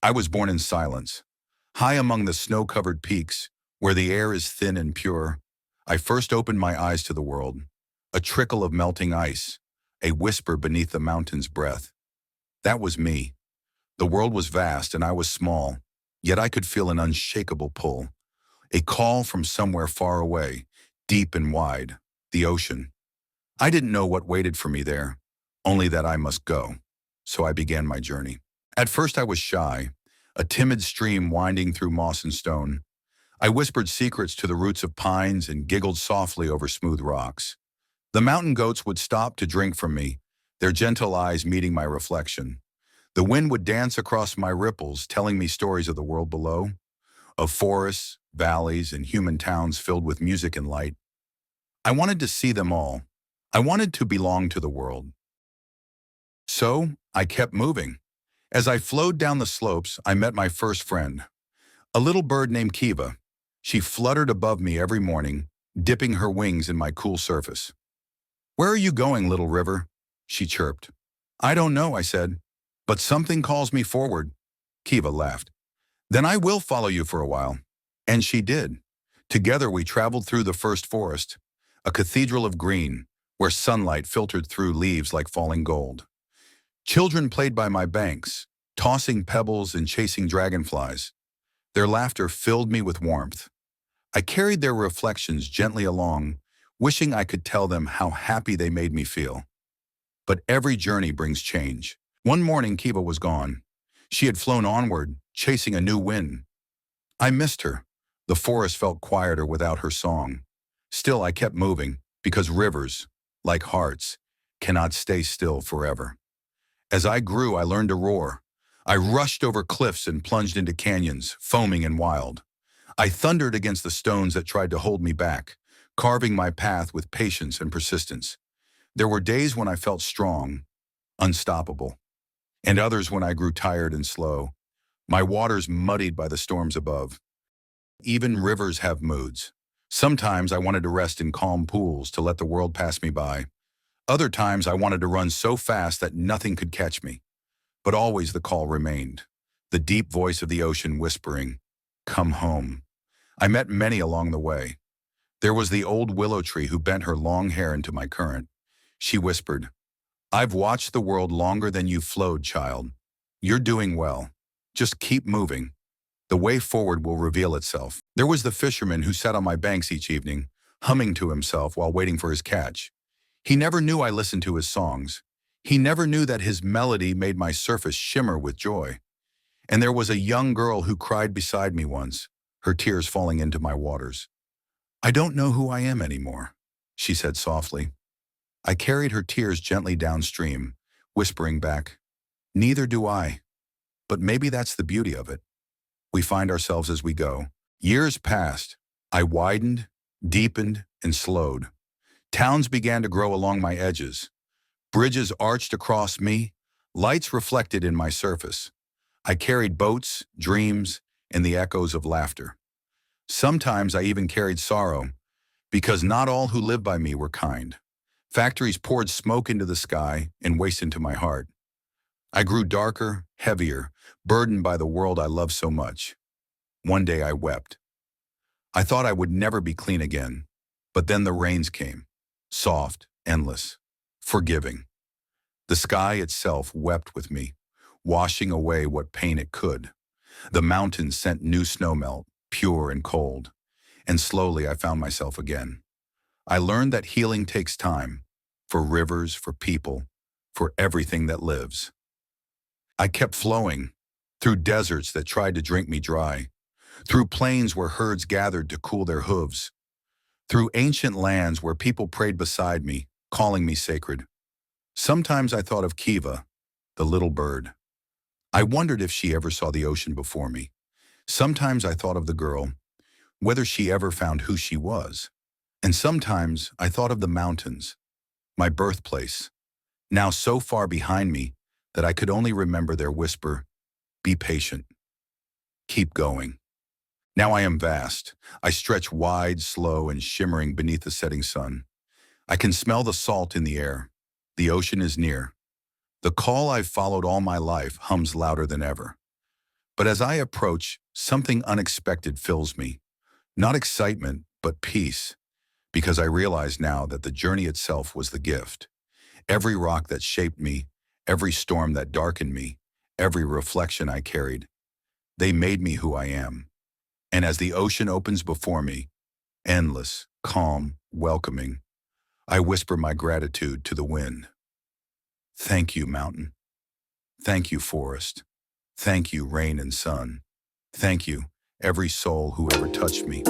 I was born in silence, high among the snow-covered peaks, where the air is thin and pure. I first opened my eyes to the world, a trickle of melting ice, a whisper beneath the mountain's breath. That was me. The world was vast and I was small, yet I could feel an unshakable pull, a call from somewhere far away, deep and wide, the ocean. I didn't know what waited for me there, only that I must go. So I began my journey. At first I was shy, a timid stream winding through moss and stone. I whispered secrets to the roots of pines and giggled softly over smooth rocks. The mountain goats would stop to drink from me, their gentle eyes meeting my reflection. The wind would dance across my ripples, telling me stories of the world below, of forests, valleys, and human towns filled with music and light. I wanted to see them all. I wanted to belong to the world. So I kept moving. As I flowed down the slopes, I met my first friend, a little bird named Kiva. She fluttered above me every morning, dipping her wings in my cool surface. "Where are you going, little river?" she chirped. "I don't know," I said, "but something calls me forward." Kiva laughed. "Then I will follow you for a while." And she did. Together we traveled through the first forest, a cathedral of green, where sunlight filtered through leaves like falling gold. Children played by my banks, tossing pebbles and chasing dragonflies. Their laughter filled me with warmth. I carried their reflections gently along, wishing I could tell them how happy they made me feel. But every journey brings change. One morning, Kiva was gone. She had flown onward, chasing a new wind. I missed her. The forest felt quieter without her song. Still, I kept moving, because rivers, like hearts, cannot stay still forever. As I grew, I learned to roar. I rushed over cliffs and plunged into canyons, foaming and wild. I thundered against the stones that tried to hold me back, carving my path with patience and persistence. There were days when I felt strong, unstoppable, and others when I grew tired and slow, my waters muddied by the storms above. Even rivers have moods. Sometimes I wanted to rest in calm pools to let the world pass me by. Other times I wanted to run so fast that nothing could catch me. But always the call remained, the deep voice of the ocean whispering, "Come home." I met many along the way. There was the old willow tree who bent her long hair into my current. She whispered, "I've watched the world longer than you flowed, child. You're doing well. Just keep moving. The way forward will reveal itself." There was the fisherman who sat on my banks each evening, humming to himself while waiting for his catch. He never knew I listened to his songs. He never knew that his melody made my surface shimmer with joy. And there was a young girl who cried beside me once, her tears falling into my waters. "I don't know who I am anymore," she said softly. I carried her tears gently downstream, whispering back, "Neither do I. But maybe that's the beauty of it. We find ourselves as we go." Years passed. I widened, deepened, and slowed. Towns began to grow along my edges. Bridges arched across me, lights reflected in my surface. I carried boats, dreams, and the echoes of laughter. Sometimes I even carried sorrow, because not all who lived by me were kind. Factories poured smoke into the sky and waste into my heart. I grew darker, heavier, burdened by the world I loved so much. One day I wept. I thought I would never be clean again, but then the rains came, soft, endless, forgiving. The sky itself wept with me, washing away what pain it could. The mountains sent new snowmelt, pure and cold, and slowly I found myself again. I learned that healing takes time, for rivers, for people, for everything that lives. I kept flowing, through deserts that tried to drink me dry, through plains where herds gathered to cool their hooves, through ancient lands where people prayed beside me, calling me sacred. Sometimes I thought of Kiva, the little bird. I wondered if she ever saw the ocean before me. Sometimes I thought of the girl, whether she ever found who she was. And sometimes I thought of the mountains, my birthplace, now so far behind me that I could only remember their whisper, "Be patient. Keep going." Now I am vast. I stretch wide, slow, and shimmering beneath the setting sun. I can smell the salt in the air. The ocean is near. The call I've followed all my life hums louder than ever. But as I approach, something unexpected fills me. Not excitement, but peace, because I realize now that the journey itself was the gift. Every rock that shaped me, every storm that darkened me, every reflection I carried, they made me who I am. And as the ocean opens before me, endless, calm, welcoming, I whisper my gratitude to the wind. Thank you, mountain. Thank you, forest. Thank you, rain and sun. Thank you, every soul who ever touched me.